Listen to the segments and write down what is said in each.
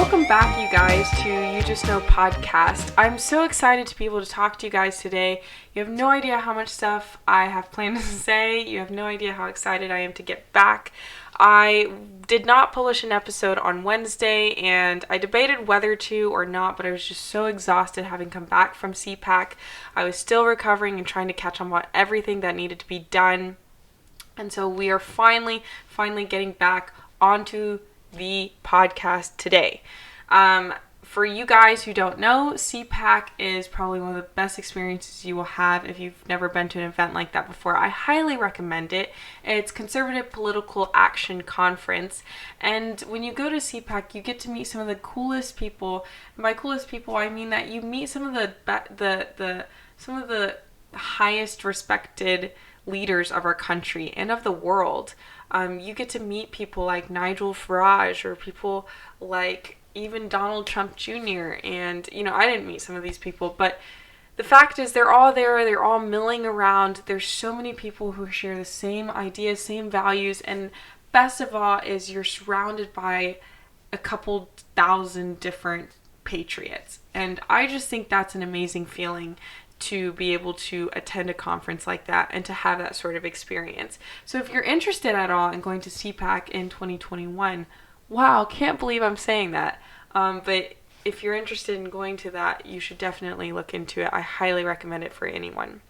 Welcome back, you guys, to You Just Know podcast. I'm so excited to be able to talk to you guys today. You have no idea how much stuff I have planned to say. You have no idea how excited I am to get back. I did not publish an episode on Wednesday, and I debated whether to or not, but I was just so exhausted having come back from CPAC. I was still recovering and trying to catch on on everything that needed to be done. And so we are finally getting back onto the podcast today. For you guys who don't know, CPAC is probably one of the best experiences you will have if you've never been to an event like that before. I highly recommend it. It's Conservative Political Action Conference, and when you go to CPAC, you get to meet some of the coolest people. And by coolest people, I mean that you meet some of the highest respected leaders of our country and of the world. You get to meet people like Nigel Farage or people like even Donald Trump Jr. And, I didn't meet some of these people, but the fact is they're all there. They're all milling around. There's so many people who share the same ideas, same values. And best of all is you're surrounded by a couple thousand different patriots. And I just think that's an amazing feeling to be able to attend a conference like that and to have that sort of experience. So if you're interested at all in going to CPAC in 2021, wow, can't believe I'm saying that. But if you're interested in going to that, you should definitely look into it. I highly recommend it for anyone.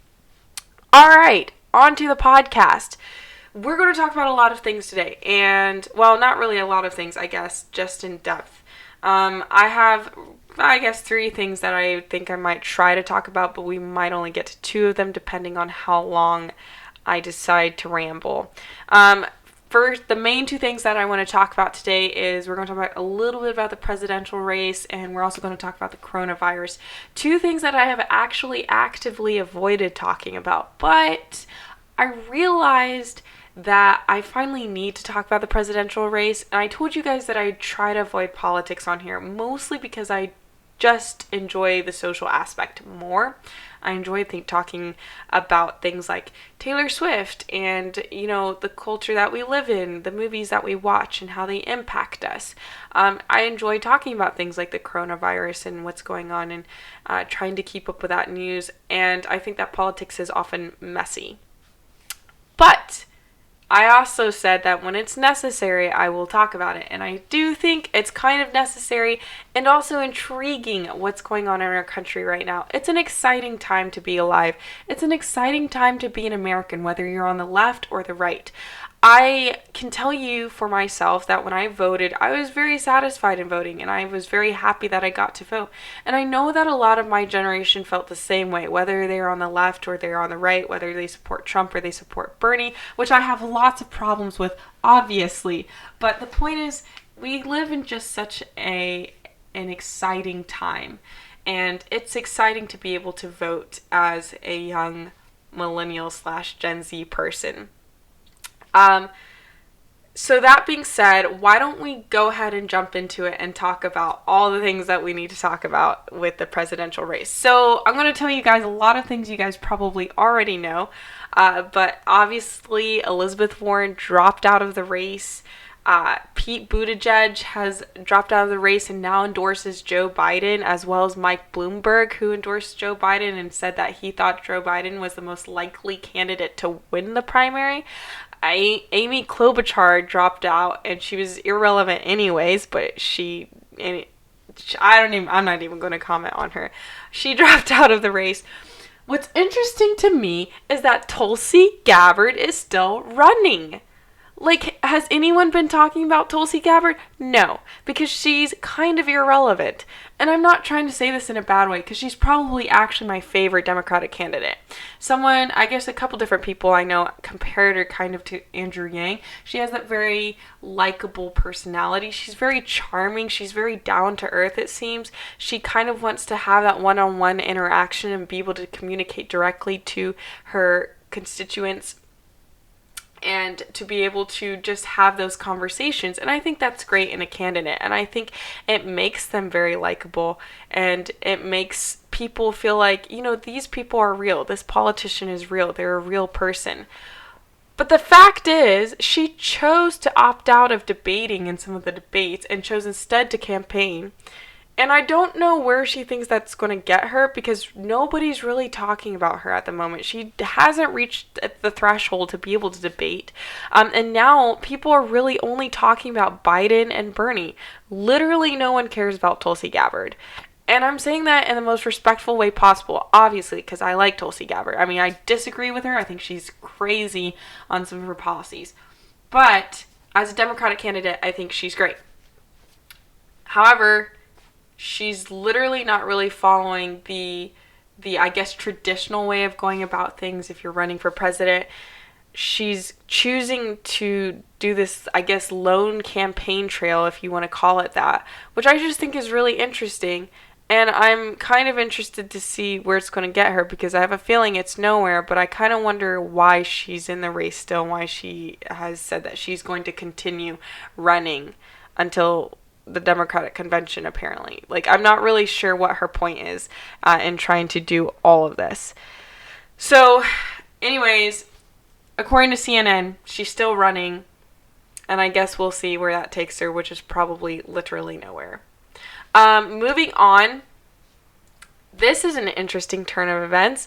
All right, on to the podcast. We're going to talk about a lot of things today. And, well, not really a lot of things, I guess, just in depth. I have, three things that I think I might try to talk about, but we might only get to two of them depending on how long I decide to ramble. First, the main two things that I want to talk about today is we're going to talk about a little bit about the presidential race, and we're also going to talk about the coronavirus. Two things that I have actually actively avoided talking about, but I realized that I finally need to talk about the presidential race, and I told you guys that I try to avoid politics on here, mostly because I just enjoy the social aspect more. I enjoy talking about things like Taylor Swift and, the culture that we live in, the movies that we watch and how they impact us. I enjoy talking about things like the coronavirus and what's going on and trying to keep up with that news. And I think that politics is often messy. But I also said that when it's necessary, I will talk about it. And I do think it's kind of necessary and also intriguing what's going on in our country right now. It's an exciting time to be alive. It's an exciting time to be an American, whether you're on the left or the right. I can tell you for myself that when I voted, I was very satisfied in voting, and I was very happy that I got to vote. And I know that a lot of my generation felt the same way, whether they're on the left or they're on the right, whether they support Trump or they support Bernie, which I have lots of problems with, obviously. But the point is, we live in just such an exciting time. And it's exciting to be able to vote as a young millennial/Gen Z person. So that being said, why don't we go ahead and jump into it and talk about all the things that we need to talk about with the presidential race. So I'm going to tell you guys a lot of things you guys probably already know, but obviously Elizabeth Warren dropped out of the race. Pete Buttigieg has dropped out of the race and now endorses Joe Biden, as well as Mike Bloomberg, who endorsed Joe Biden and said that he thought Joe Biden was the most likely candidate to win the primary. Amy Klobuchar dropped out, and she was irrelevant anyways, but I'm not even going to comment on her. She dropped out of the race. What's interesting to me is that Tulsi Gabbard is still running. Like, has anyone been talking about Tulsi Gabbard? No, because she's kind of irrelevant. And I'm not trying to say this in a bad way, because she's probably actually my favorite Democratic candidate. I guess a couple different people I know compared her kind of to Andrew Yang. She has that very likable personality. She's very charming. She's very down to earth, it seems. She kind of wants to have that one-on-one interaction and be able to communicate directly to her constituents, and to be able to just have those conversations. And I think that's great in a candidate. And I think it makes them very likable, and it makes people feel like, these people are real. This politician is real. They're a real person. But the fact is, she chose to opt out of debating in some of the debates and chose instead to campaign. And I don't know where she thinks that's going to get her, because nobody's really talking about her at the moment. She hasn't reached the threshold to be able to debate. And now people are really only talking about Biden and Bernie. Literally no one cares about Tulsi Gabbard. And I'm saying that in the most respectful way possible, obviously, because I like Tulsi Gabbard. I mean, I disagree with her. I think she's crazy on some of her policies. But as a Democratic candidate, I think she's great. However, she's literally not really following the I guess, traditional way of going about things if you're running for president. She's choosing to do this, I guess, lone campaign trail, if you want to call it that, which I just think is really interesting. And I'm kind of interested to see where it's going to get her, because I have a feeling it's nowhere, but I kind of wonder why she's in the race still, and why she has said that she's going to continue running until the Democratic convention, apparently. Like, I'm not really sure what her point is in trying to do all of this. So, anyways, according to CNN, she's still running, and I guess we'll see where that takes her, which is probably literally nowhere. Moving on, this is an interesting turn of events.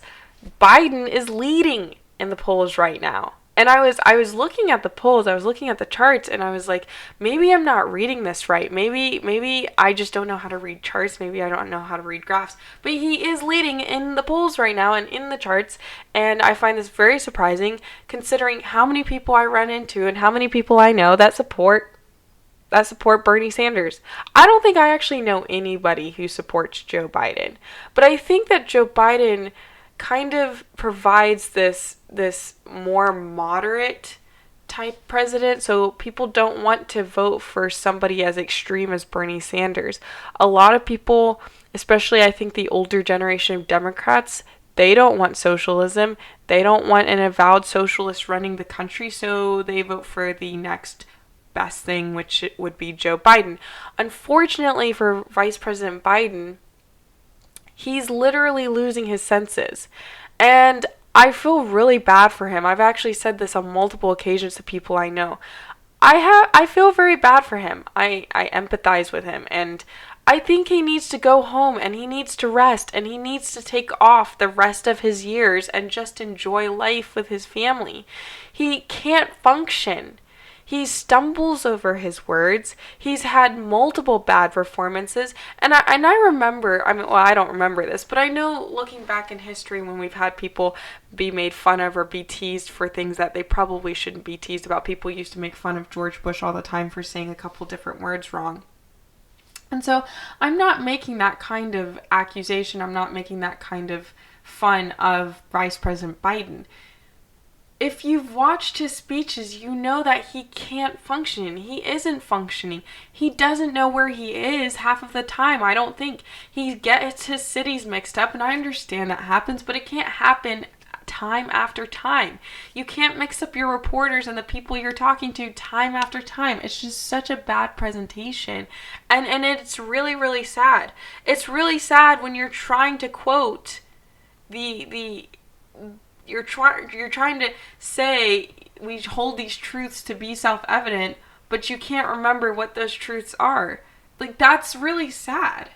Biden is leading in the polls right now. And I was looking at the polls, I was looking at the charts, and I was like, maybe I'm not reading this right. Maybe I just don't know how to read charts. Maybe I don't know how to read graphs. But he is leading in the polls right now and in the charts. And I find this very surprising, considering how many people I run into and how many people I know that support Bernie Sanders. I don't think I actually know anybody who supports Joe Biden. But I think that Joe Biden kind of provides this more moderate type president, so people don't want to vote for somebody as extreme as Bernie Sanders. A lot of people, especially I think the older generation of Democrats, they don't want socialism. They don't want an avowed socialist running the country, so they vote for the next best thing, which would be Joe Biden. Unfortunately for Vice President Biden, he's literally losing his senses. And I feel really bad for him. I've actually said this on multiple occasions to people I know. I feel very bad for him. I empathize with him, and I think he needs to go home, and he needs to rest, and he needs to take off the rest of his years and just enjoy life with his family. He can't function. He stumbles over his words. He's had multiple bad performances. And I remember, I don't remember this, but I know looking back in history when we've had people be made fun of or be teased for things that they probably shouldn't be teased about. People used to make fun of George Bush all the time for saying a couple different words wrong. And so I'm not making that kind of accusation. I'm not making that kind of fun of Vice President Biden. If you've watched his speeches, you know that he can't function. He isn't functioning. He doesn't know where he is half of the time. I don't think. He gets his cities mixed up, and I understand that happens, but it can't happen time after time. You can't mix up your reporters and the people you're talking to time after time. It's just such a bad presentation. And it's really, really sad. It's really sad when you're trying to quote you're trying to say we hold these truths to be self-evident, but you can't remember what those truths are. Like, that's really sad.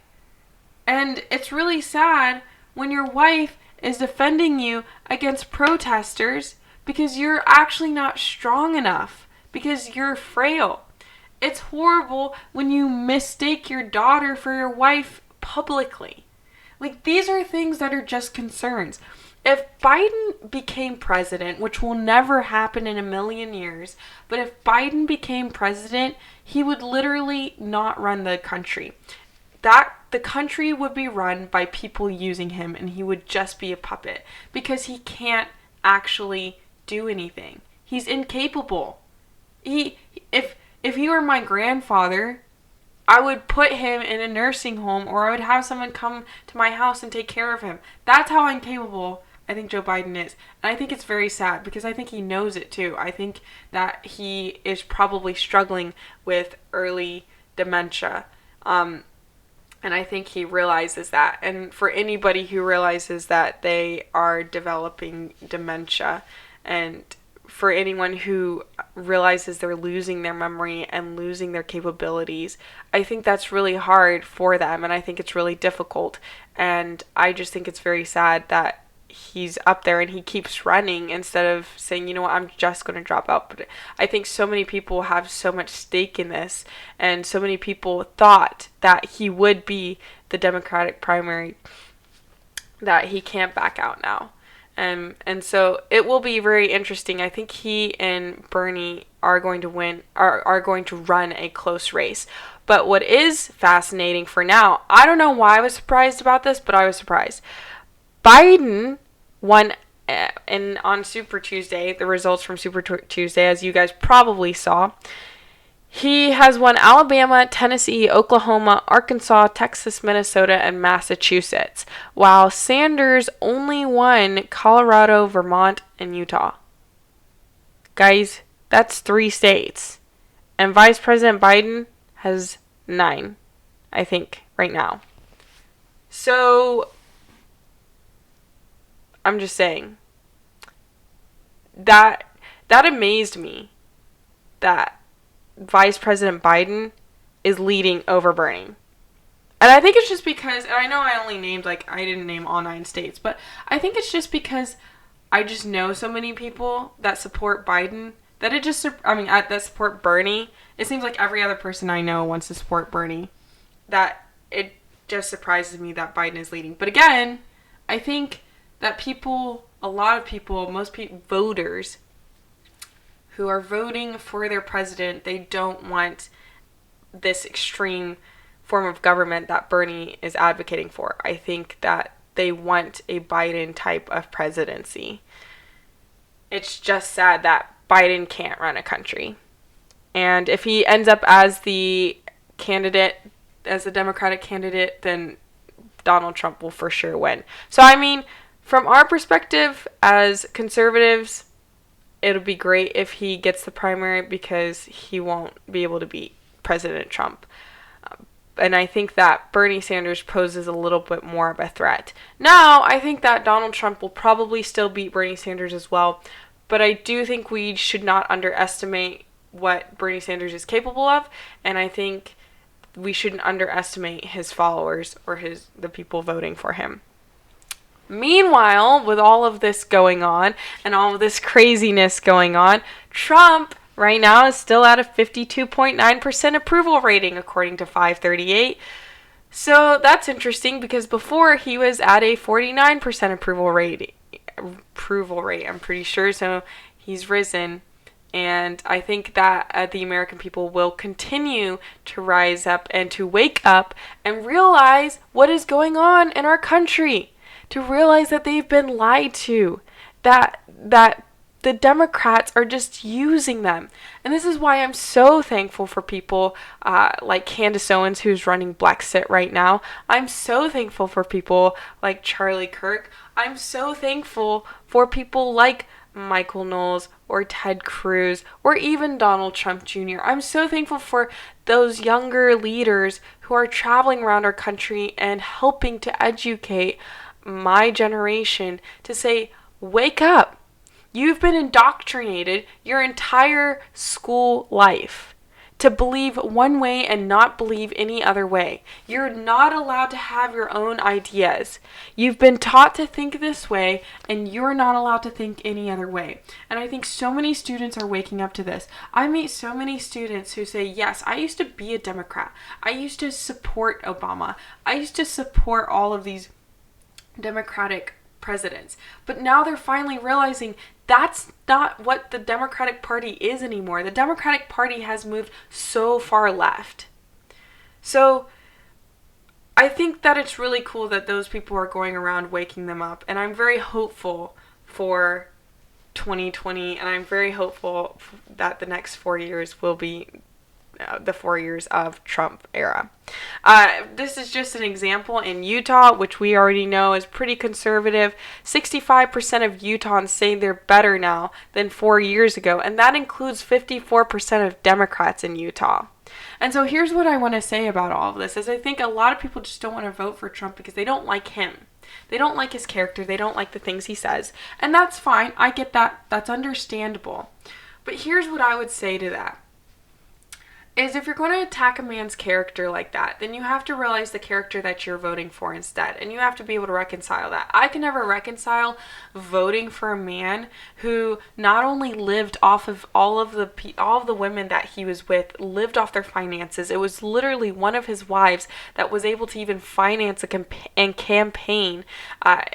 And it's really sad when your wife is defending you against protesters because you're actually not strong enough, because you're frail. It's horrible when you mistake your daughter for your wife publicly. Like, these are things that are just concerns. If Biden became president, which will never happen in a million years, but if Biden became president, he would literally not run the country. The country would be run by people using him, and he would just be a puppet because he can't actually do anything. He's incapable. If he were my grandfather, I would put him in a nursing home, or I would have someone come to my house and take care of him. That's how incapable I think Joe Biden is. And I think it's very sad because I think he knows it too. I think that he is probably struggling with early dementia. And I think he realizes that. And for anybody who realizes that they are developing dementia and for anyone who realizes they're losing their memory and losing their capabilities. I think that's really hard for them, and I think it's really difficult. And I just think it's very sad that he's up there and he keeps running instead of saying, you know what, I'm just going to drop out. But I think so many people have so much stake in this, and so many people thought that he would be the Democratic primary, that he can't back out now. And so it will be very interesting. I think he and Bernie are going to win, are going to run a close race. But what is fascinating for now, I don't know why I was surprised about this, but I was surprised. Biden won on Super Tuesday, the results from Super Tuesday, as you guys probably saw. He has won Alabama, Tennessee, Oklahoma, Arkansas, Texas, Minnesota, and Massachusetts, while Sanders only won Colorado, Vermont, and Utah. Guys, that's 3 states. And Vice President Biden has 9, I think, right now. So, I'm just saying, that amazed me, that Vice President Biden is leading over Bernie. And I think it's just because, and I know I only named, I didn't name all 9 states, but I think it's just because I just know so many people that support Biden, that that support Bernie. It seems like every other person I know wants to support Bernie, that it just surprises me that Biden is leading. But again, I think that a lot of people, voters who are voting for their president, they don't want this extreme form of government that Bernie is advocating for. I think that they want a Biden type of presidency. It's just sad that Biden can't run a country. And if he ends up as the Democratic candidate, then Donald Trump will for sure win. So, from our perspective as conservatives, it'll be great if he gets the primary, because he won't be able to beat President Trump. And I think that Bernie Sanders poses a little bit more of a threat. Now, I think that Donald Trump will probably still beat Bernie Sanders as well, but I do think we should not underestimate what Bernie Sanders is capable of, and I think we shouldn't underestimate his followers or the people voting for him. Meanwhile, with all of this going on and all of this craziness going on, Trump right now is still at a 52.9% approval rating, according to 538. So that's interesting, because before he was at a 49% approval rate, I'm pretty sure. So he's risen. And I think that the American people will continue to rise up and to wake up and realize what is going on in our country. To realize that they've been lied to, that the Democrats are just using them. And this is why I'm so thankful for people like Candace Owens, who's running Brexit right now. I'm so thankful for people like Charlie Kirk. I'm so thankful for people like Michael Knowles or Ted Cruz or even Donald Trump Jr. I'm so thankful for those younger leaders who are traveling around our country and helping to educate my generation, to say, wake up. You've been indoctrinated your entire school life to believe one way and not believe any other way. You're not allowed to have your own ideas. You've been taught to think this way, and you're not allowed to think any other way. And I think so many students are waking up to this. I meet so many students who say, yes, I used to be a Democrat. I used to support Obama. I used to support all of these Democratic presidents. But now they're finally realizing that's not what the Democratic Party is anymore. The Democratic Party has moved so far left. So I think that it's really cool that those people are going around waking them up. And I'm very hopeful for 2020. And I'm very hopeful that the next 4 years will be the 4 years of Trump era. This is just an example in Utah, which we already know is pretty conservative. 65% of Utahns say they're better now than 4 years ago, and that includes 54% of Democrats in Utah. And so here's what I want to say about all of this, is I think a lot of people just don't want to vote for Trump because they don't like him. They don't like his character. They don't like the things he says. And that's fine. I get that. That's understandable. But here's what I would say to that. Is if you're going to attack a man's character like that, then you have to realize the character that you're voting for instead. And you have to be able to reconcile that. I can never reconcile voting for a man who not only lived off of all of the women that he was with, lived off their finances. It was literally one of his wives that was able to even finance a campaign,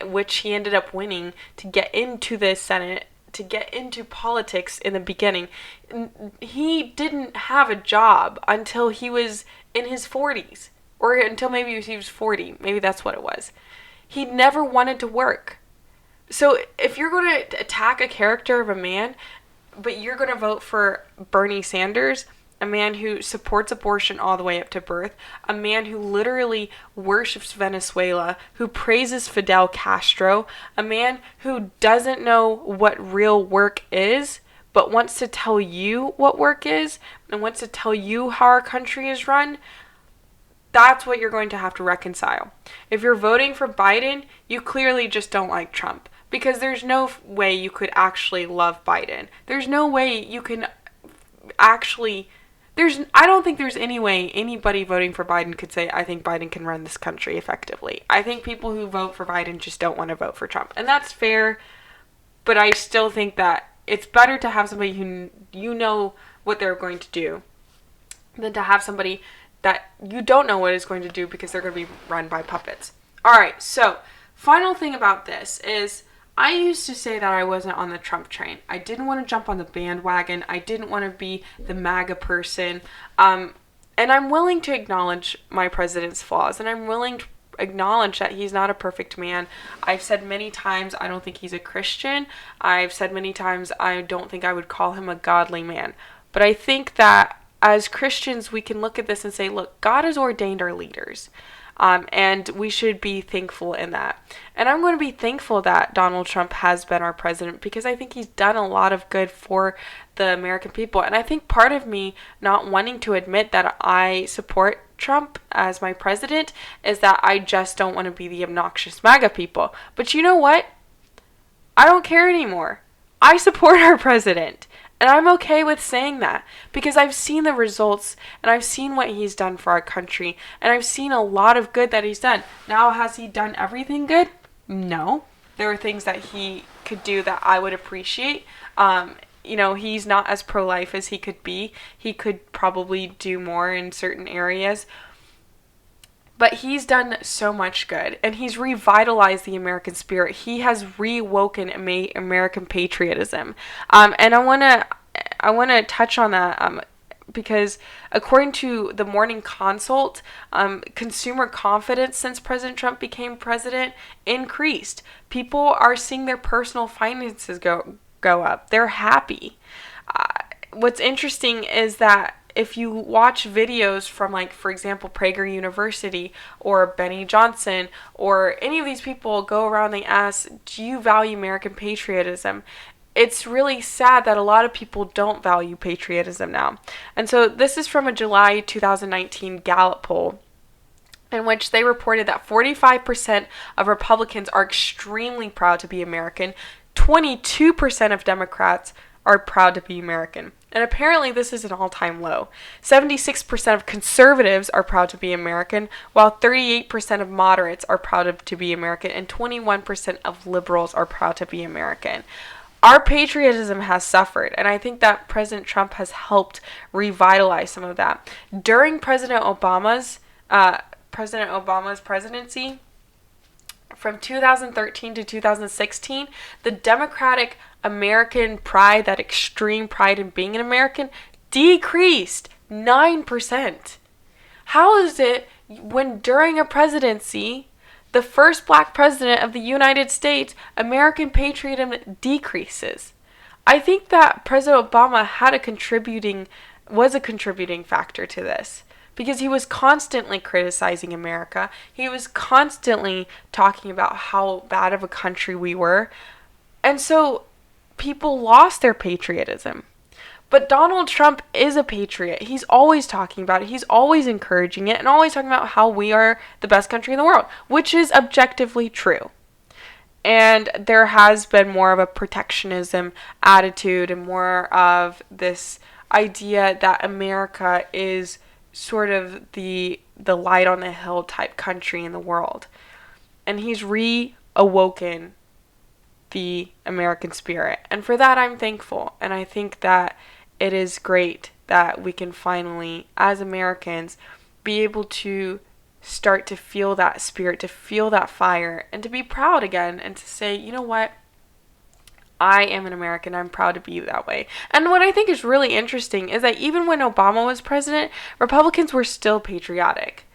which he ended up winning to get into the Senate, to get into politics in the beginning. He didn't have a job until he was in his 40s, or until maybe he was 40. Maybe that's what it was. He never wanted to work. So if you're going to attack a character of a man, but you're going to vote for Bernie Sanders, a man who supports abortion all the way up to birth, a man who literally worships Venezuela, who praises Fidel Castro, a man who doesn't know what real work is, but wants to tell you what work is, and wants to tell you how our country is run, that's what you're going to have to reconcile. If you're voting for Biden, you clearly just don't like Trump, because there's no way you could actually love Biden. There's no way you can actually... I don't think there's any way anybody voting for Biden could say, I think Biden can run this country effectively. I think people who vote for Biden just don't want to vote for Trump. And that's fair, but I still think that it's better to have somebody who you know what they're going to do than to have somebody that you don't know what is going to do because they're going to be run by puppets. All right, so final thing about this is I used to say that I wasn't on the Trump train. I didn't want to jump on the bandwagon. I didn't want to be the MAGA person. And I'm willing to acknowledge my president's flaws, and I'm willing to acknowledge that he's not a perfect man. I've said many times I don't think he's a Christian. I've said many times I don't think I would call him a godly man. But I think that as Christians, we can look at this and say, look, God has ordained our leaders. And we should be thankful in that. And I'm going to be thankful that Donald Trump has been our president, because I think he's done a lot of good for the American people. And I think part of me not wanting to admit that I support Trump as my president is that I just don't want to be the obnoxious MAGA people. But you know what? I don't care anymore. I support our president. And I'm okay with saying that, because I've seen the results, and I've seen what he's done for our country, and I've seen a lot of good that he's done. Now, has he done everything good? No. There are things that he could do that I would appreciate. He's not as pro-life as he could be. He could probably do more in certain areas. But he's done so much good, and he's revitalized the American spirit. He has reawoken American patriotism. And I want to touch on that because according to the Morning Consult, consumer confidence since President Trump became president increased. People are seeing their personal finances go up. They're happy. What's interesting is that if you watch videos from, like, for example, Prager University or Benny Johnson or any of these people go around, they ask, do you value American patriotism? It's really sad that a lot of people don't value patriotism now. And so this is from a July 2019 Gallup poll, in which they reported that 45% of Republicans are extremely proud to be American, 22% of Democrats are proud to be American. And apparently this is an all-time low. 76% of conservatives are proud to be American, while 38% of moderates are proud to be American, and 21% of liberals are proud to be American. Our patriotism has suffered, and I think that President Trump has helped revitalize some of that. During President Obama's presidency, from 2013 to 2016, the Democratic American pride, that extreme pride in being an American, decreased 9%. How is it when during a presidency, the first black president of the United States, American patriotism decreases? I think that President Obama was a contributing factor to this, because he was constantly criticizing America. He was constantly talking about how bad of a country we were. And so people lost their patriotism. But Donald Trump is a patriot. He's always talking about it. He's always encouraging it and always talking about how we are the best country in the world, which is objectively true. And there has been more of a protectionism attitude and more of this idea that America is sort of the light on the hill type country in the world. And he's reawoken the American spirit. And for that, I'm thankful. And I think that it is great that we can finally, as Americans, be able to start to feel that spirit, to feel that fire, and to be proud again, and to say, you know what? I am an American. I'm proud to be that way. And what I think is really interesting is that even when Obama was president, Republicans were still patriotic.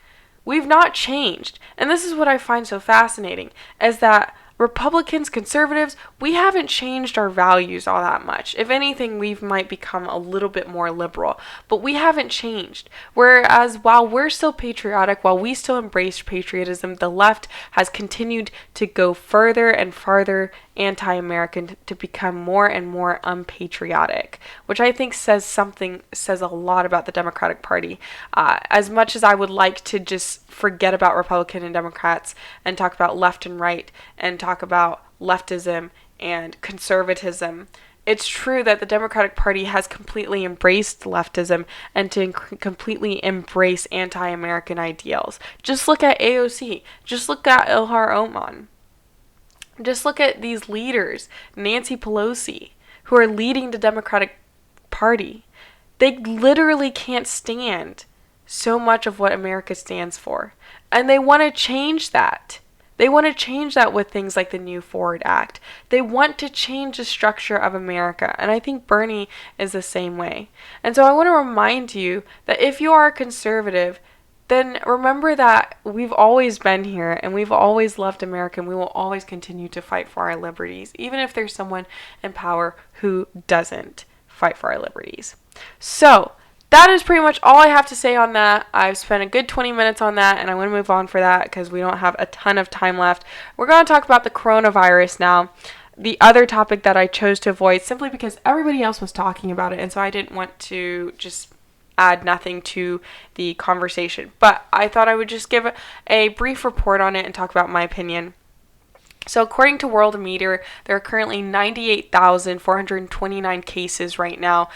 We've not changed. And this is what I find so fascinating, is that Republicans, conservatives, we haven't changed our values all that much. If anything, we might become a little bit more liberal, but we haven't changed. Whereas while we're still patriotic, while we still embrace patriotism, the left has continued to go further and farther anti-American to become more and more unpatriotic, which I think says a lot about the Democratic Party. As much as I would like to just forget about Republican and Democrats and talk about left and right and talk about leftism and conservatism, it's true that the Democratic Party has completely embraced leftism and to completely embrace anti-American ideals. Just look at AOC. Just look at Ilhan Omar. Just look at these leaders, Nancy Pelosi, who are leading the Democratic Party. They literally can't stand so much of what America stands for. And they want to change that. They want to change that with things like the New Forward Act. They want to change the structure of America. And I think Bernie is the same way. And so I want to remind you that if you are a conservative, then remember that we've always been here and we've always loved America and we will always continue to fight for our liberties, even if there's someone in power who doesn't fight for our liberties. So that is pretty much all I have to say on that. I've spent a good 20 minutes on that, and I want to move on for that because we don't have a ton of time left. We're going to talk about the coronavirus now, the other topic that I chose to avoid simply because everybody else was talking about it, and so I didn't want to just add nothing to the conversation. But I thought I would just give a brief report on it and talk about my opinion. So according to Worldometer, there are currently 98,429 cases right now.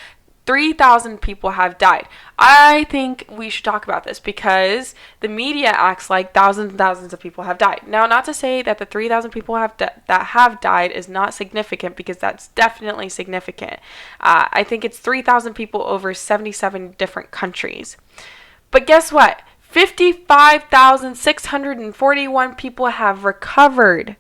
3,000 people have died. I think we should talk about this because the media acts like thousands and thousands of people have died. Now, not to say that the 3,000 people that have died is not significant, because that's definitely significant. I think it's 3,000 people over 77 different countries. But guess what? 55,641 people have recovered.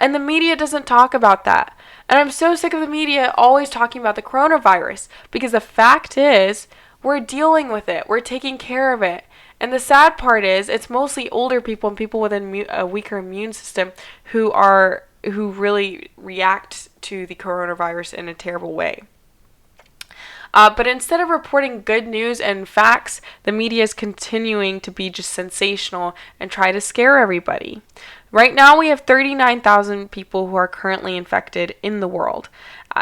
And the media doesn't talk about that. And I'm so sick of the media always talking about the coronavirus, because the fact is, we're dealing with it. We're taking care of it. And the sad part is, it's mostly older people and people with a weaker immune system who really react to the coronavirus in a terrible way. But instead of reporting good news and facts, the media is continuing to be just sensational and try to scare everybody. Right now, we have 39,000 people who are currently infected in the world.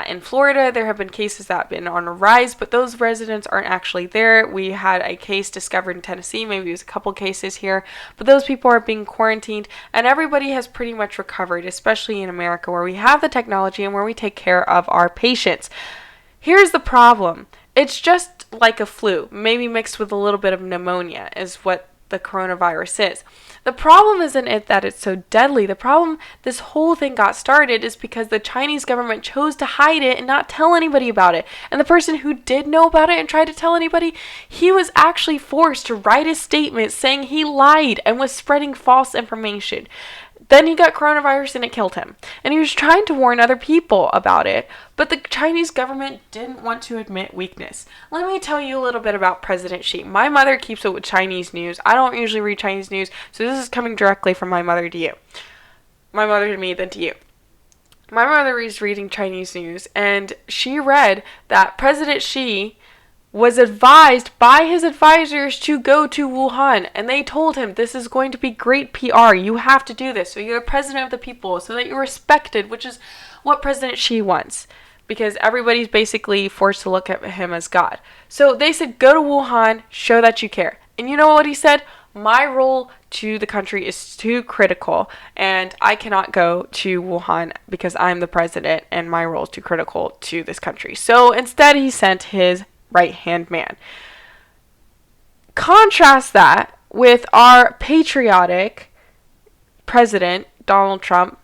In Florida, there have been cases that have been on a rise, but those residents aren't actually there. We had a case discovered in Tennessee, maybe it was a couple cases here, but those people are being quarantined, and everybody has pretty much recovered, especially in America, where we have the technology and where we take care of our patients. Here's the problem. It's just like a flu, maybe mixed with a little bit of pneumonia, is what the coronavirus is. The problem isn't it that it's so deadly. The problem this whole thing got started is because the Chinese government chose to hide it and not tell anybody about it. And the person who did know about it and tried to tell anybody, he was actually forced to write a statement saying he lied and was spreading false information. Then he got coronavirus and it killed him. And he was trying to warn other people about it, but the Chinese government didn't want to admit weakness. Let me tell you a little bit about President Xi. My mother keeps it with Chinese news. I don't usually read Chinese news, so this is coming directly from my mother to you. My mother to me, then to you. My mother is reading Chinese news, and she read that President Xi was advised by his advisors to go to Wuhan, and they told him, this is going to be great PR, you have to do this, so you're the president of the people, so that you're respected, which is what President Xi wants. because everybody's basically forced to look at him as God. So they said, go to Wuhan, show that you care. And you know what he said? My role to the country is too critical, and I cannot go to Wuhan because I'm the president, and my role is too critical to this country. So instead, he sent his right-hand man. Contrast that with our patriotic president, Donald Trump,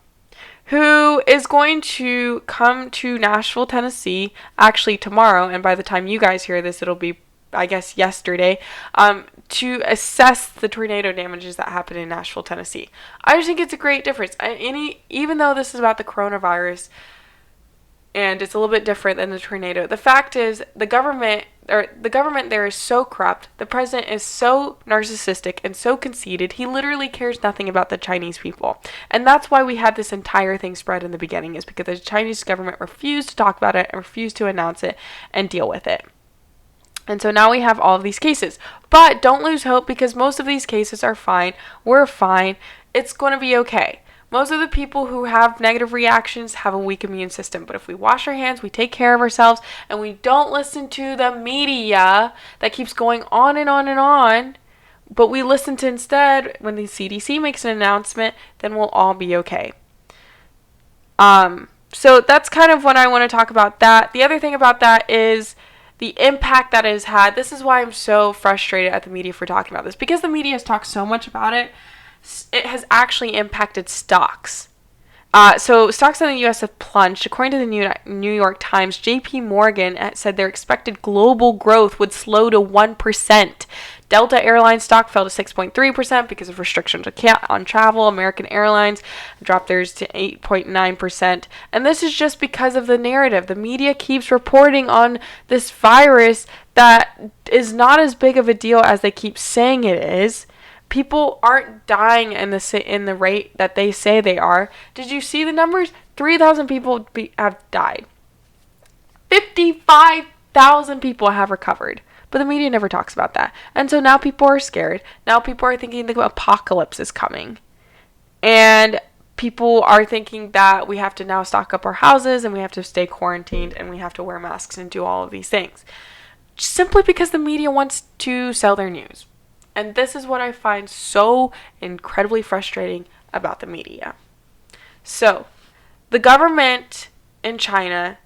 who is going to come to Nashville, Tennessee, actually tomorrow, and by the time you guys hear this, it'll be, I guess, yesterday, to assess the tornado damages that happened in Nashville, Tennessee. I just think it's a great difference. Even though this is about the coronavirus, and it's a little bit different than the tornado, the fact is the government there is so corrupt. The president is so narcissistic and so conceited. He literally cares nothing about the Chinese people. And that's why we had this entire thing spread in the beginning, is because the Chinese government refused to talk about it and refused to announce it and deal with it. And so now we have all of these cases. But don't lose hope, because most of these cases are fine. We're fine. It's going to be okay. Most of the people who have negative reactions have a weak immune system. But if we wash our hands, we take care of ourselves, and we don't listen to the media that keeps going on and on and on, but we listen to instead when the CDC makes an announcement, then we'll all be okay. So that's kind of what I want to talk about that. The other thing about that is the impact that it has had. This is why I'm so frustrated at the media for talking about this, because the media has talked so much about it. It has actually impacted stocks. So stocks in the U.S. have plunged. According to the New York Times, J.P. Morgan said their expected global growth would slow to 1%. Delta Airlines stock fell to 6.3% because of restrictions on travel. American Airlines dropped theirs to 8.9%. And this is just because of the narrative. The media keeps reporting on this virus that is not as big of a deal as they keep saying it is. People aren't dying in the rate that they say they are. Did you see the numbers? 3,000 people have died. 55,000 people have recovered. But the media never talks about that. And so now people are scared. Now people are thinking the apocalypse is coming. And people are thinking that we have to now stock up our houses, and we have to stay quarantined, and we have to wear masks and do all of these things. Simply because the media wants to sell their news. And this is what I find so incredibly frustrating about the media. So, the government in China,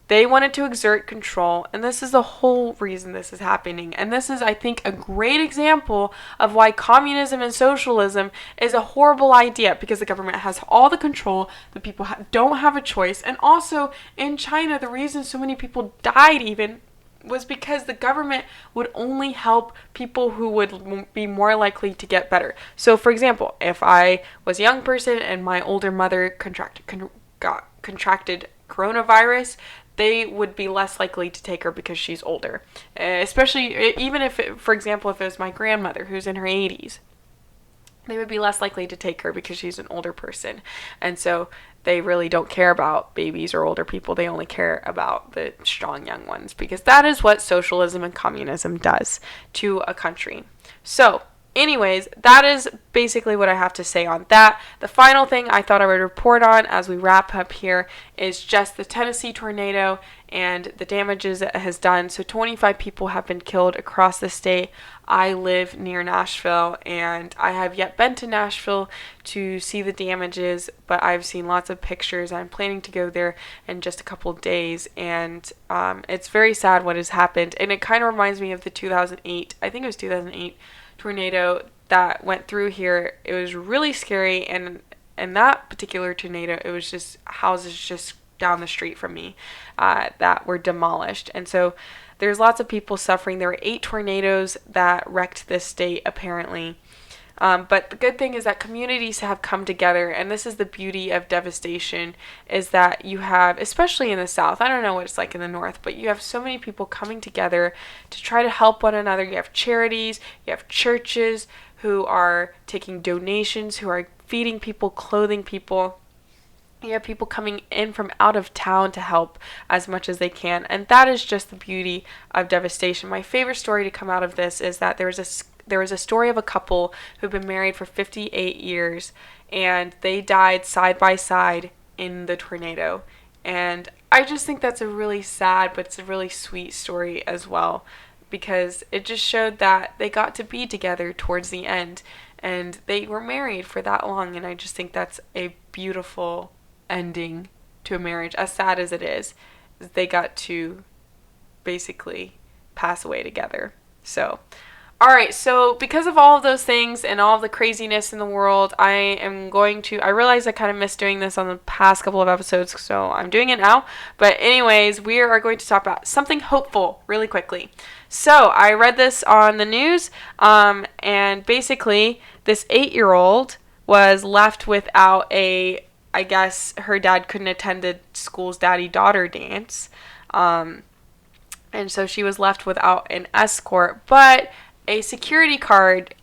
they wanted to exert control, and this is the whole reason this is happening. And this is, I think, a great example of why communism and socialism is a horrible idea, because the government has all the control, the people don't have a choice. And also, in China, the reason so many people died even was because the government would only help people who would be more likely to get better. So, for example, if I was a young person and my older mother contracted coronavirus, they would be less likely to take her because she's older. Especially, even if, for example, if it was my grandmother who's in her 80s, they would be less likely to take her because she's an older person. And so they really don't care about babies or older people. They only care about the strong young ones, because that is what socialism and communism does to a country. So, anyways, that is basically what I have to say on that. The final thing I thought I would report on as we wrap up here is just the Tennessee tornado and the damages it has done. So 25 people have been killed across the state. I live near Nashville, and I have yet been to Nashville to see the damages, but I've seen lots of pictures. I'm planning to go there in just a couple of days, and it's very sad what has happened. And it kind of reminds me of the 2008 tornado that went through here. It was really scary, and in that particular tornado, it was just houses just down the street from me that were demolished. And so there's lots of people suffering. There were 8 tornadoes that wrecked this state, apparently. But the good thing is that communities have come together, and this is the beauty of devastation, is that you have, especially in the South, I don't know what it's like in the North, but you have so many people coming together to try to help one another. You have charities, you have churches who are taking donations, who are feeding people, clothing people. You have people coming in from out of town to help as much as they can, and that is just the beauty of devastation. My favorite story to come out of this is that there was a story of a couple who've been married for 58 years, and they died side by side in the tornado. And I just think that's a really sad, but it's a really sweet story as well, because it just showed that they got to be together towards the end, and they were married for that long, and I just think that's a beautiful ending to a marriage, as sad as it is. They got to basically pass away together. So, alright, so because of all of those things and all of the craziness in the world, I realize I kind of missed doing this on the past couple of episodes, so I'm doing it now. But anyways, we are going to talk about something hopeful really quickly. So, I read this on the news, and basically, this 8-year-old was left without I guess her dad couldn't attend the school's daddy-daughter dance, and so she was left without an escort, but a security guard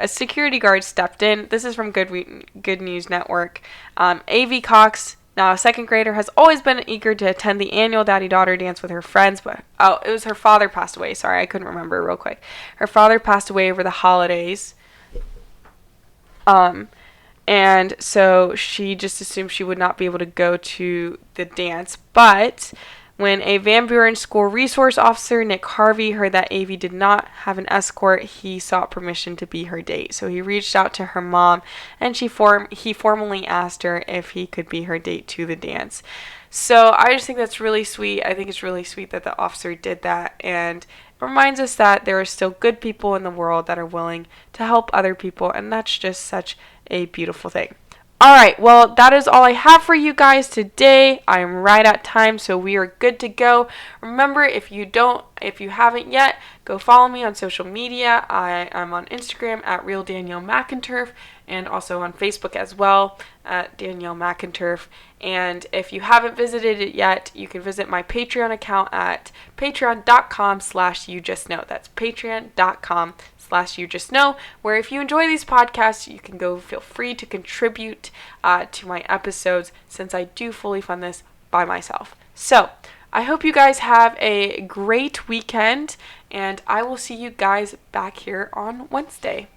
stepped in. This is from Good News Network. A.V. Cox, now a second grader, has always been eager to attend the annual daddy-daughter dance with her friends, but it was her father passed away. Sorry, I couldn't remember real quick. Her father passed away over the holidays. And so she just assumed she would not be able to go to the dance. But when a Van Buren school resource officer, Nick Harvey, heard that Avi did not have an escort, he sought permission to be her date. So he reached out to her mom, and he formally asked her if he could be her date to the dance. So I just think that's really sweet. I think it's really sweet that the officer did that, and it reminds us that there are still good people in the world that are willing to help other people, and that's just such a beautiful thing. Alright, well, that is all I have for you guys today. I am right at time, so we are good to go. Remember, if you haven't yet, go follow me on social media. I am on Instagram at RealDanielleMcInturf, and also on Facebook as well at Danielle McInturf. And if you haven't visited it yet, you can visit my Patreon account at patreon.com/youjustknow. That's patreon.com/youjustknow, where if you enjoy these podcasts, you can go feel free to contribute to my episodes, since I do fully fund this by myself. So, I hope you guys have a great weekend, and I will see you guys back here on Wednesday.